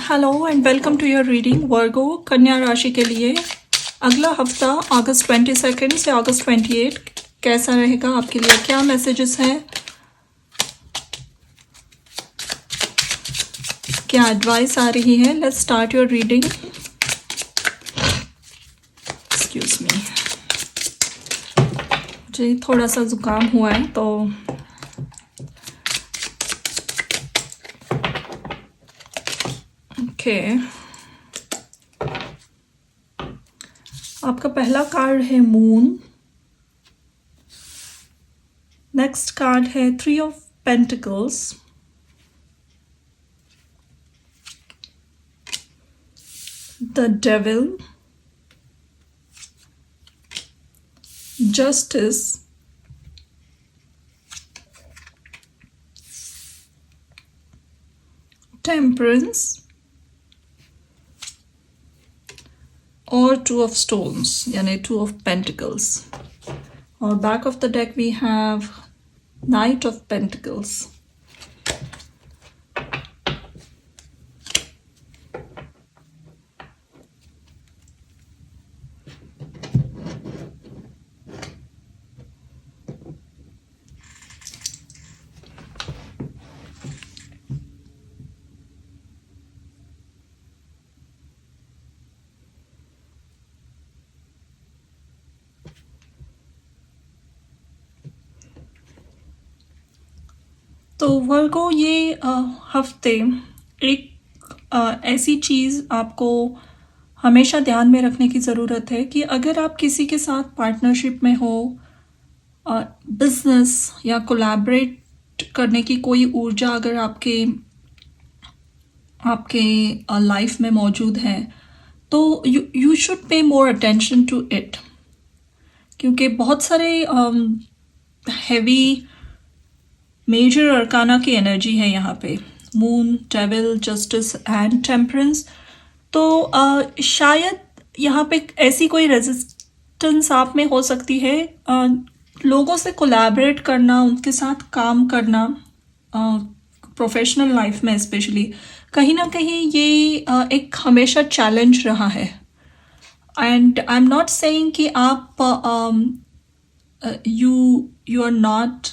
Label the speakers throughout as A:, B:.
A: Hello and welcome to your reading Virgo Kanya राशि के लिए अगला हफ्ता अगस्त 22 से अगस्त 28 कैसा रहेगा आपके लिए, क्या मैसेजेस हैं, क्या एडवाइस आ रही है। Let's start your reading. Excuse me, मुझे थोड़ा सा जुकाम हुआ है तो ओके। आपका पहला कार्ड है मून, नेक्स्ट कार्ड है 3 of pentacles, the devil, justice, temperance और 2 ऑफ स्टोन्स यानी 2 ऑफ पेंटिकल्स। और back of the deck we have knight of pentacles. तो वर्गो ये हफ्ते एक ऐसी चीज़ आपको हमेशा ध्यान में रखने की ज़रूरत है कि अगर आप किसी के साथ पार्टनरशिप में हो, बिजनेस या कोलैबोरेट करने की कोई ऊर्जा अगर आपके लाइफ में मौजूद है तो you should pay more attention to it, क्योंकि बहुत सारे हैवी मेजर अरकाना की एनर्जी है यहाँ पे, moon, devil, justice and temperance. तो शायद यहाँ पे ऐसी कोई रेजिस्टेंस आप में हो सकती है, लोगों से कोलैबोरेट करना, उनके साथ काम करना, प्रोफेशनल लाइफ में स्पेशली कहीं ना कहीं ये एक हमेशा चैलेंज रहा है। And I am not saying कि आप you are not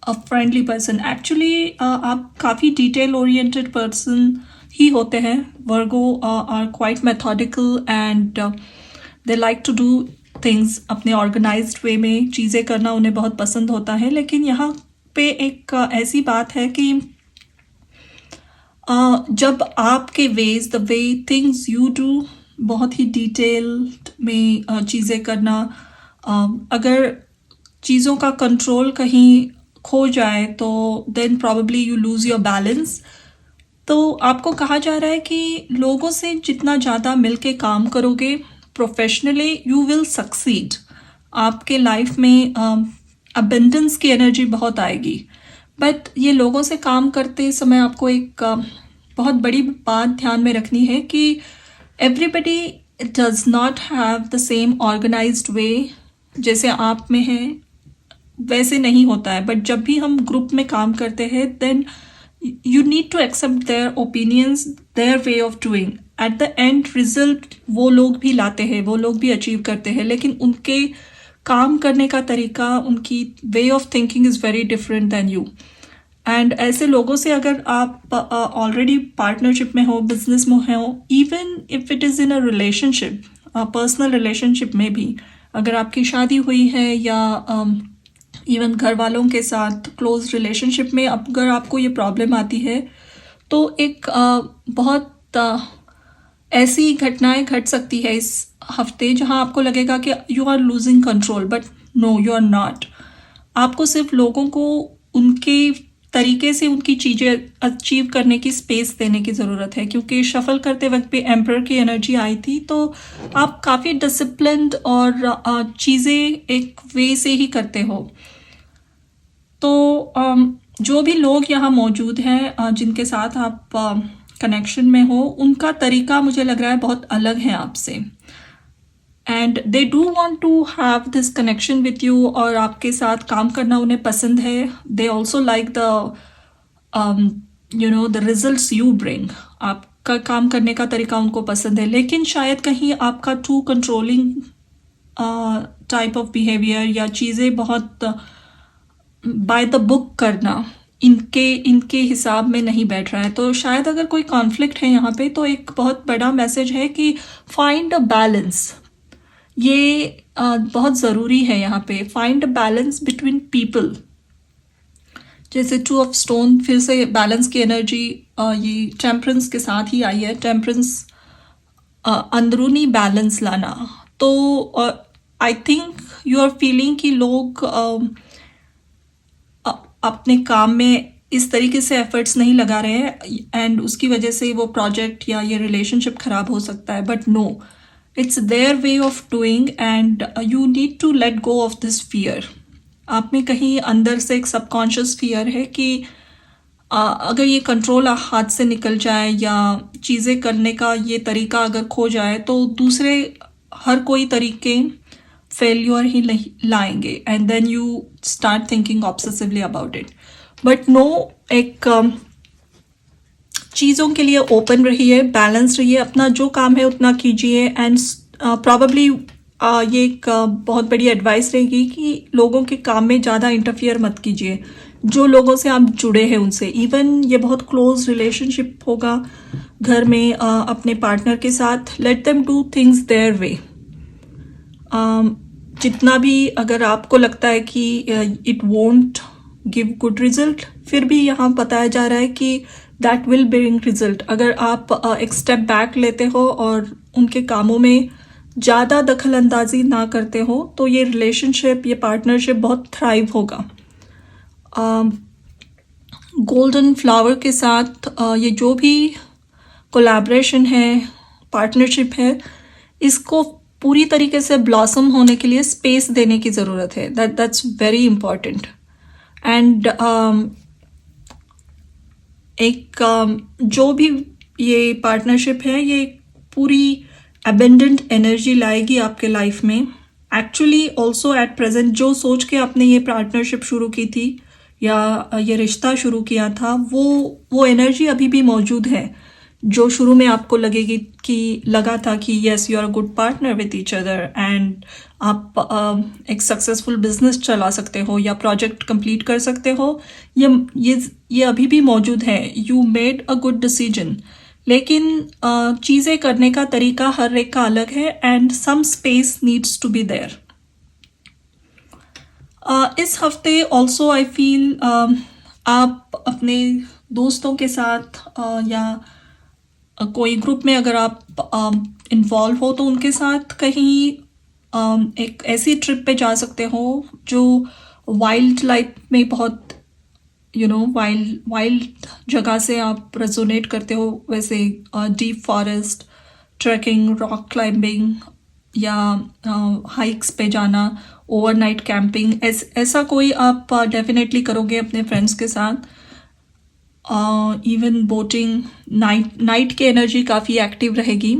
A: a friendly person, actually आप काफ़ी डिटेल ओरिएंटेड पर्सन ही होते हैं। Virgo are quite methodical and they like to do things अपने ऑर्गेनाइज्ड वे में, चीज़ें करना उन्हें बहुत पसंद होता है। लेकिन यहाँ पे एक ऐसी बात है कि जब आपके ways, the way things you do, बहुत ही डिटेल्ड में चीज़ें करना, अगर चीज़ों का कंट्रोल कहीं खो जाए तो then probably you lose your balance. तो आपको कहा जा रहा है कि लोगों से जितना ज़्यादा मिल के काम करोगे प्रोफेशनली, यू विल सक्सीड। आपके लाइफ में अबेंडेंस की एनर्जी बहुत आएगी। बट ये लोगों से काम करते समय आपको एक बहुत बड़ी बात ध्यान में रखनी है कि everybody does not have the same organised way. जैसे आप में है वैसे नहीं होता है, बट जब भी हम ग्रुप में काम करते हैं then you need to accept their opinions, their way of doing. At the end result वो लोग भी लाते हैं, वो लोग भी अचीव करते हैं, लेकिन उनके काम करने का तरीका, उनकी way of thinking is very different than you. And ऐसे लोगों से अगर आप ऑलरेडी पार्टनरशिप में हो, बिजनेस में हो, even if it is in a relationship, personal relationship में भी अगर आपकी शादी हुई है या इवन घर वालों के साथ क्लोज रिलेशनशिप में अगर आपको ये प्रॉब्लम आती है तो एक बहुत ऐसी घटनाएं घट सकती है इस हफ्ते जहां आपको लगेगा कि you are losing control, but no, you are not. आपको सिर्फ लोगों को उनके तरीके से उनकी चीज़ें अचीव करने की स्पेस देने की ज़रूरत है, क्योंकि शफल करते वक्त पे एम्पर की एनर्जी आई थी तो आप काफ़ी डिसिप्लिन्ड और चीज़ें एक वे से ही करते हो। तो जो भी लोग यहाँ मौजूद हैं जिनके साथ आप कनेक्शन में हो, उनका तरीका मुझे लग रहा है बहुत अलग है आपसे, and they do want to have this connection with you, और आपके साथ काम करना उन्हें पसंद है। They also like the the results you bring, आपका काम करने का तरीका उनको पसंद है, लेकिन शायद कहीं आपका too controlling type of behaviour या चीज़ें बहुत बाय द बुक करना इनके इनके हिसाब में नहीं बैठ रहा है। तो शायद अगर कोई कॉन्फ्लिक्ट है यहाँ पे, तो एक बहुत बड़ा मैसेज है कि फाइंड अ बैलेंस। ये बहुत ज़रूरी है यहाँ पे, find a balance between people. जैसे टू ऑफ स्टोन, फिर से बैलेंस की एनर्जी ये टेम्परेंस के साथ ही आई है। टेम्परेंस अंदरूनी बैलेंस लाना। तो I think you are feeling कि लोग अपने काम में इस तरीके से एफर्ट्स नहीं लगा रहे हैं एंड उसकी वजह से वो प्रोजेक्ट या ये रिलेशनशिप खराब हो सकता है। But no, it's their way of doing and you need to let go of this fear. आप में कहीं अंदर से एक सबकॉन्शियस फियर है कि अगर ये कंट्रोल हाथ से निकल जाए या चीज़ें करने का ये तरीका अगर खो जाए तो दूसरे हर कोई तरीके फेल्यूर ही लाएंगे and then you start thinking obsessively about it. But no, एक चीज़ों के लिए ओपन रहिए, बैलेंस रहिए, अपना जो काम है उतना कीजिए एंड प्रॉबेबली ये एक बहुत बड़ी एडवाइस रहेगी कि लोगों के काम में ज़्यादा इंटरफियर मत कीजिए। जो लोगों से आप जुड़े हैं उनसे, इवन ये बहुत क्लोज रिलेशनशिप होगा घर में अपने पार्टनर के साथ, let them do things their way. जितना भी अगर आपको लगता है कि it won't give good result, फिर भी यहाँ बताया जा रहा है कि दैट विल ब्रिंग रिजल्ट। अगर आप एक स्टेप बैक लेते हो और उनके कामों में ज़्यादा दखल अंदाजी ना करते हो तो ये रिलेशनशिप, ये पार्टनरशिप बहुत थ्राइव होगा। गोल्डन फ्लावर के साथ ये जो भी कोलैबोरेशन है, पार्टनरशिप है, इसको पूरी तरीके से ब्लॉसम होने के लिए स्पेस देने की ज़रूरत है। That's very important. एंड जो भी ये पार्टनरशिप है, ये पूरी अबेंडेंट एनर्जी लाएगी आपके लाइफ में। एक्चुअली ऑल्सो एट प्रेजेंट जो सोच के आपने ये पार्टनरशिप शुरू की थी या ये रिश्ता शुरू किया था, वो एनर्जी अभी भी मौजूद है। जो शुरू में आपको लगा था कि yes you are a good partner with each other and आप एक सक्सेसफुल बिजनेस चला सकते हो या प्रोजेक्ट कंप्लीट कर सकते हो, ये अभी भी मौजूद है। You made a good decision, लेकिन चीज़ें करने का तरीका हर एक का अलग है and some space needs to be there. इस हफ्ते ऑल्सो आई फील आप अपने दोस्तों के साथ या कोई ग्रुप में अगर आप इन्वॉल्व हो तो उनके साथ कहीं एक ऐसी ट्रिप पे जा सकते हो जो वाइल्ड लाइफ में बहुत वाइल्ड जगह से आप रेजोनेट करते हो, वैसे deep forest, trekking, rock climbing या हाइक्स पे जाना, ओवरनाइट कैंपिंग, ऐसा कोई आप डेफिनेटली करोगे अपने फ्रेंड्स के साथ। इवन बोटिंग, नाइट की एनर्जी काफ़ी एक्टिव रहेगी,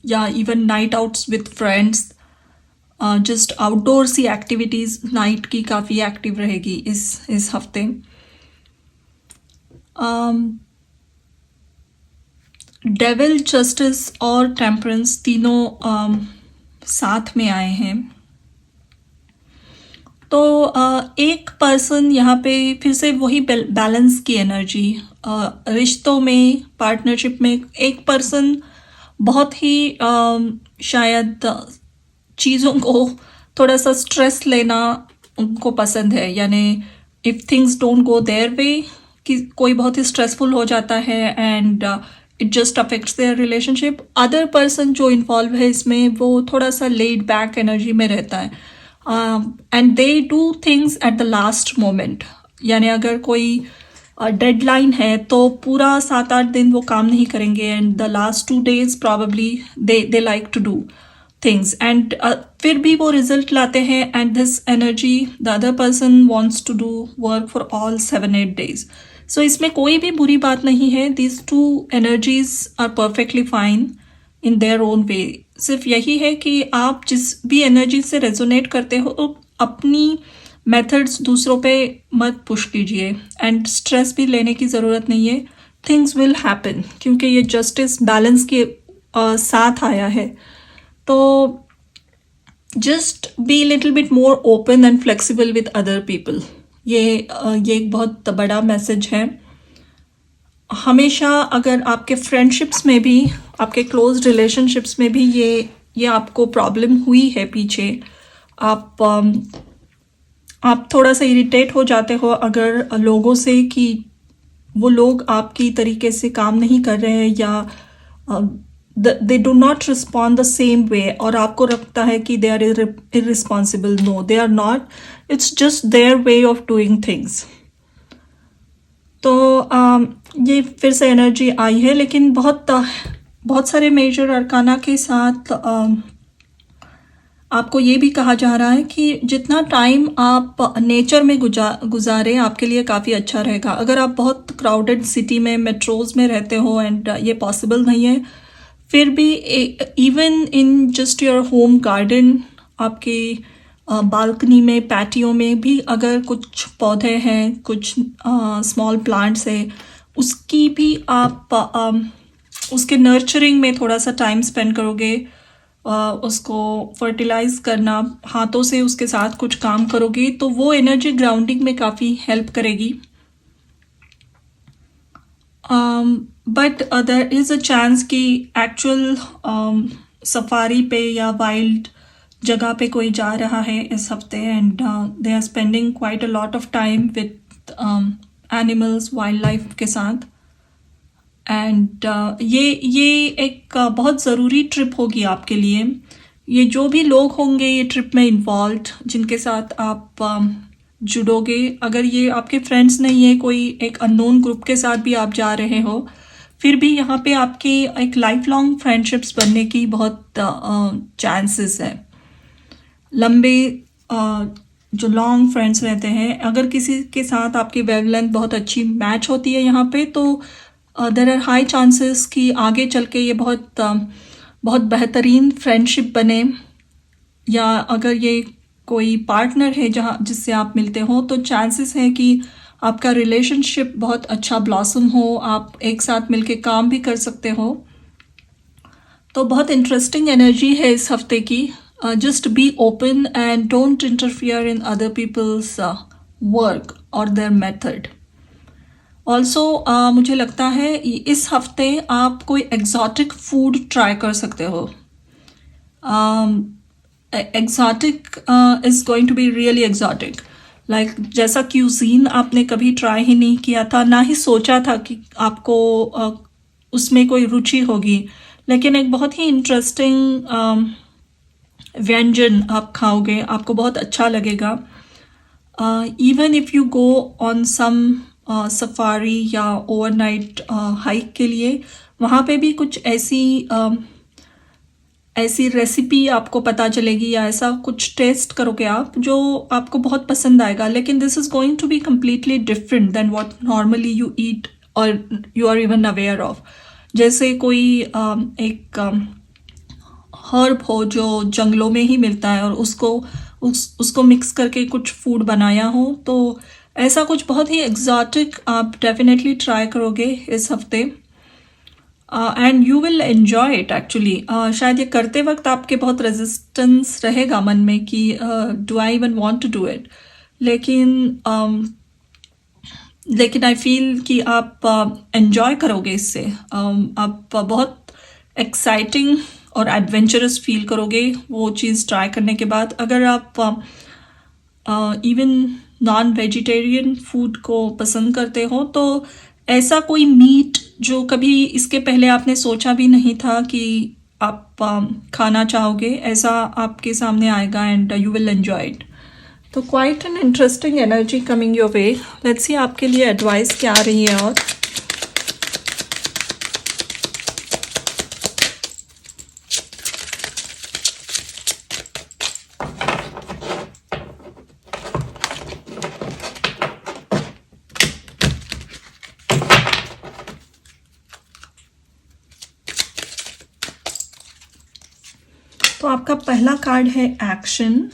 A: या even night outs with friends, just outdoor सी एक्टिविटीज़ नाइट की काफ़ी एक्टिव रहेगी इस हफ्ते। डेविल, जस्टिस और टेम्परेंस तीनों साथ में आए हैं। तो एक पर्सन यहाँ पे फिर से वही बैलेंस की एनर्जी, रिश्तों में, पार्टनरशिप में एक पर्सन बहुत ही शायद चीज़ों को थोड़ा सा स्ट्रेस लेना उनको पसंद है, यानी if things don't go their way, कि कोई बहुत ही स्ट्रेसफुल हो जाता है and it just affects their relationship. Other person जो इन्वॉल्व है इसमें, वो थोड़ा सा लेड बैक एनर्जी में रहता है and they do things at the last moment. यानी अगर कोई डेडलाइन है तो पूरा 7-8 दिन वो काम नहीं करेंगे and the last 2 days probably they like to do things and फिर भी वो रिजल्ट लाते हैं and this energy the other person wants to do work for all 7-8 days। So इसमें कोई भी बुरी बात नहीं है। These 2 energies are perfectly fine in their own way. सिर्फ यही है कि आप जिस भी एनर्जी से रेजोनेट करते हो अपनी मेथड्स दूसरों पे मत पुश कीजिए एंड स्ट्रेस भी लेने की ज़रूरत नहीं है. थिंग्स विल हैपन क्योंकि ये जस्टिस बैलेंस के साथ आया है. तो just be little bit more open and flexible with other people. ये एक बहुत बड़ा मैसेज है. हमेशा अगर आपके फ्रेंडशिप्स में भी, आपके क्लोज रिलेशनशिप्स में भी ये आपको प्रॉब्लम हुई है पीछे, आप थोड़ा सा इरिटेट हो जाते हो अगर लोगों से कि वो लोग आपकी तरीके से काम नहीं कर रहे हैं या they do not respond the same way, और आपको लगता है कि they are irresponsible. No, they are not. It's just their way of doing things. तो ये फिर से एनर्जी आई है, लेकिन बहुत सारे मेजर अरकाना के साथ आपको ये भी कहा जा रहा है कि जितना टाइम आप नेचर में गुजारें आपके लिए काफ़ी अच्छा रहेगा. अगर आप बहुत क्राउडेड सिटी में, मेट्रोज में रहते हो एंड ये पॉसिबल नहीं है, फिर भी even in just your home garden, आपके बालकनी में, पैटियो में भी अगर कुछ पौधे हैं, कुछ स्मॉल प्लांट्स है, उसकी भी आप उसके नर्चरिंग में थोड़ा सा टाइम स्पेंड करोगे, उसको फर्टिलाइज करना, हाथों से उसके साथ कुछ काम करोगे, तो वो एनर्जी ग्राउंडिंग में काफ़ी हेल्प करेगी. But there is a chance कि एक्चुअल सफारी पे या वाइल्ड जगह पे कोई जा रहा है इस हफ्ते and they are spending quite a lot of time with animals, wild life के साथ. एंड ये एक बहुत ज़रूरी ट्रिप होगी आपके लिए. ये जो भी लोग होंगे ये ट्रिप में इन्वॉल्व, जिनके साथ आप जुड़ोगे, अगर ये आपके फ्रेंड्स नहीं है, कोई एक अननोन ग्रुप के साथ भी आप जा रहे हो, फिर भी यहाँ पे आपके एक लाइफ लॉन्ग फ्रेंडशिप्स बनने की बहुत चांसेस है. लंबे जो लॉन्ग फ्रेंड्स रहते हैं, अगर किसी के साथ आपकी वेवलेंथ बहुत अच्छी मैच होती है यहाँ पे, तो देयर आर हाई चांसेस कि आगे चल के ये बहुत बेहतरीन फ्रेंडशिप बने. या अगर ये कोई पार्टनर है जिससे आप मिलते हो, तो चांसेस है कि आपका रिलेशनशिप बहुत अच्छा ब्लॉसम हो, आप एक साथ मिलके काम भी कर सकते हो. तो बहुत इंटरेस्टिंग एनर्जी है इस हफ्ते की. Just be open and don't interfere in other people's work और देयर मेथड. ऑल्सो मुझे लगता है इस हफ्ते आप कोई एग्जॉटिक फूड ट्राई कर सकते हो. Exotic is going to be really exotic, like जैसा क्यूजीन आपने कभी ट्राई ही नहीं किया था, ना ही सोचा था कि आपको उसमें कोई रुचि होगी, लेकिन एक बहुत ही इंटरेस्टिंग व्यंजन आप खाओगे, आपको बहुत अच्छा लगेगा. Even if you go on some safari या ओवरनाइट हाइक के लिए, वहाँ पे भी कुछ ऐसी रेसिपी आपको पता चलेगी या ऐसा कुछ टेस्ट करोगे आप जो आपको बहुत पसंद आएगा. लेकिन this is going to be completely different than what normally you eat और you are even aware of. जैसे कोई एक हर्ब हो जो जंगलों में ही मिलता है और उसको मिक्स करके कुछ फूड बनाया हो, तो ऐसा कुछ बहुत ही एग्जॉटिक आप डेफिनेटली ट्राई करोगे इस हफ्ते and you will enjoy it actually. शायद ये करते वक्त आपके बहुत रेजिस्टेंस रहेगा मन में कि do I even want to do it, लेकिन आई फील कि आप एन्जॉय करोगे इससे. आप बहुत एक्साइटिंग और एडवेंचरस फील करोगे वो चीज़ ट्राई करने के बाद. अगर आप इवन नॉन वेजिटेरियन फूड को पसंद करते हो, तो ऐसा कोई मीट जो कभी इसके पहले आपने सोचा भी नहीं था कि आप खाना चाहोगे, ऐसा आपके सामने आएगा and you will enjoy it. तो quite an interesting energy coming your way. Let's see आपके लिए एडवाइस क्या आ रही है. और तो आपका पहला कार्ड है action.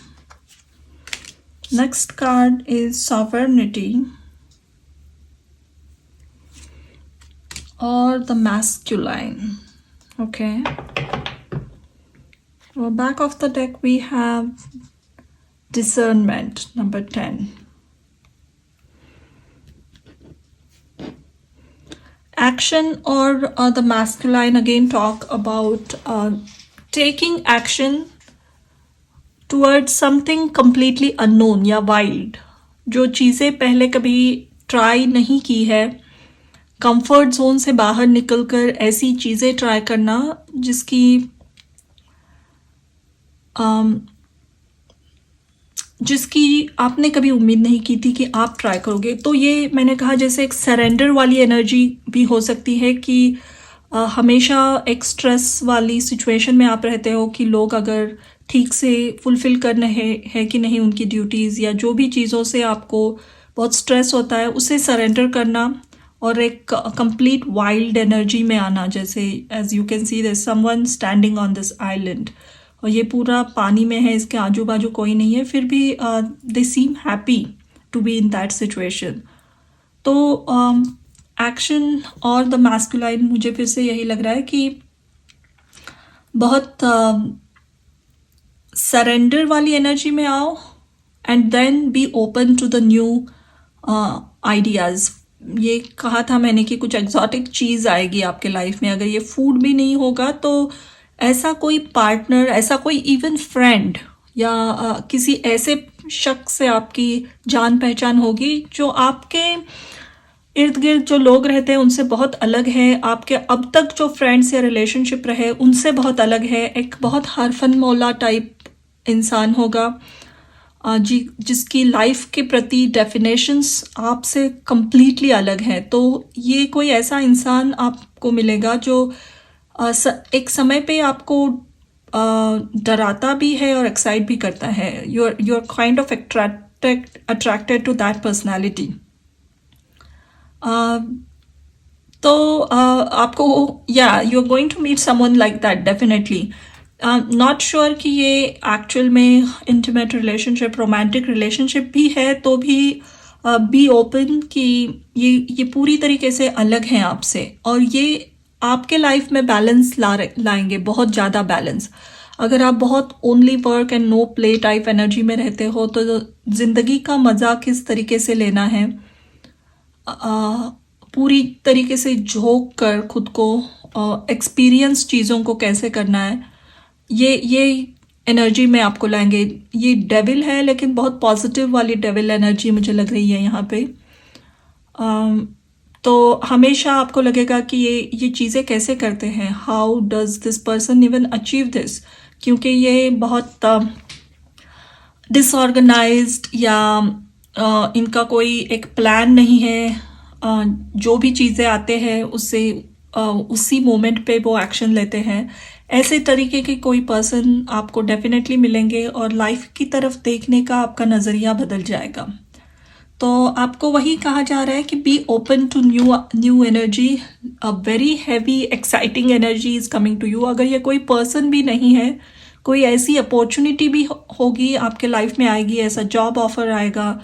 A: Next card is sovereignty or the masculine. Okay. Well, back of the deck we have discernment, number 10. Action or the masculine again talk about taking action towards something completely unknown या wild, जो चीज़ें पहले कभी try नहीं की है, comfort zone से बाहर निकलकर ऐसी चीज़ें ट्राई करना जिसकी आपने कभी उम्मीद नहीं की थी कि आप ट्राई करोगे. तो ये मैंने कहा जैसे एक सरेंडर वाली एनर्जी भी हो सकती है कि हमेशा एक स्ट्रेस वाली सिचुएशन में आप रहते हो कि लोग अगर ठीक से फुलफिल कर रहे हैं कि नहीं उनकी ड्यूटीज़, या जो भी चीज़ों से आपको बहुत स्ट्रेस होता है उसे सरेंडर करना और एक कंप्लीट वाइल्ड एनर्जी में आना. जैसे as you can see there someone standing on this island, और ये पूरा पानी में है, इसके आजू बाजू कोई नहीं है, फिर भी they seem happy to be in that situation. तो एक्शन और द मैस्कुलाइन, मुझे फिर से यही लग रहा है कि बहुत सरेंडर वाली एनर्जी में आओ and then be open to the new ideas. ये कहा था मैंने कि कुछ एग्जॉटिक चीज़ आएगी आपके लाइफ में. अगर ये फूड भी नहीं होगा तो ऐसा कोई पार्टनर, ऐसा कोई इवन फ्रेंड या किसी ऐसे शख्स से आपकी जान पहचान होगी जो आपके इर्द गिर्द जो लोग रहते हैं उनसे बहुत अलग है, आपके अब तक जो फ्रेंड्स या रिलेशनशिप रहे उनसे बहुत अलग है. एक बहुत हरफन मौला टाइप इंसान होगा जिसकी लाइफ के प्रति डेफिनेशंस आपसे कंप्लीटली अलग हैं. तो ये कोई ऐसा इंसान आपको मिलेगा जो एक समय पे आपको डराता भी है और एक्साइट भी करता है. You are kind of attracted to that personality. तो आपको you are going to meet someone like that definitely. Not sure कि ये एक्चुअल में इंटीमेट रिलेशनशिप, रोमांटिक रिलेशनशिप भी है, तो भी बी ओपन कि ये पूरी तरीके से अलग हैं आपसे, और ये आपके लाइफ में बैलेंस लाएंगे, बहुत ज़्यादा बैलेंस. अगर आप बहुत only work and no play type energy में रहते हो तो ज़िंदगी का मज़ा किस तरीके से लेना है, पूरी तरीके से झोंक कर खुद को एक्सपीरियंस चीज़ों को कैसे करना है, ये एनर्जी में आपको लाएंगे. ये डेविल है लेकिन बहुत पॉजिटिव वाली डेविल एनर्जी मुझे लग रही है यहाँ पे. तो हमेशा आपको लगेगा कि ये चीज़ें कैसे करते हैं, how does this person even achieve this, क्योंकि ये बहुत डिसऑर्गेनाइज्ड या इनका कोई एक प्लान नहीं है. जो भी चीज़ें आते हैं उससे उसी मोमेंट पे वो एक्शन लेते हैं. ऐसे तरीके के कोई पर्सन आपको डेफिनेटली मिलेंगे और लाइफ की तरफ देखने का आपका नज़रिया बदल जाएगा. तो आपको वही कहा जा रहा है कि be open to new energy. A very heavy exciting energy is coming to you. अगर ये कोई पर्सन भी नहीं है, कोई ऐसी अपॉर्चुनिटी भी होगी आपके लाइफ में आएगी, ऐसा जॉब ऑफर आएगा,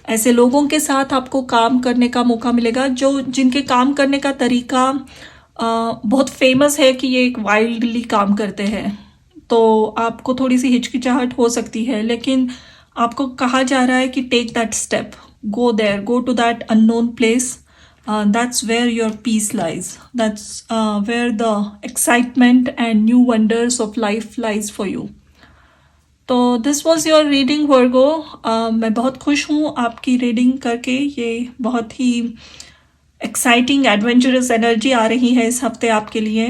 A: ऐसे लोगों के साथ आपको काम करने का मौका मिलेगा जिनके काम करने का तरीका बहुत फेमस है कि ये एक वाइल्डली काम करते हैं. तो आपको थोड़ी सी हिचकिचाहट हो सकती है, लेकिन आपको कहा जा रहा है कि take that step, go there, go to that unknown place. That's where your peace lies. That's where the excitement and new wonders of life lies for you. तो this was your reading Virgo. मैं बहुत खुश हूँ आपकी reading करके. ये बहुत ही exciting adventurous energy आ रही है इस हफ्ते आपके लिए.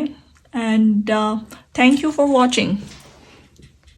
A: And thank you for watching.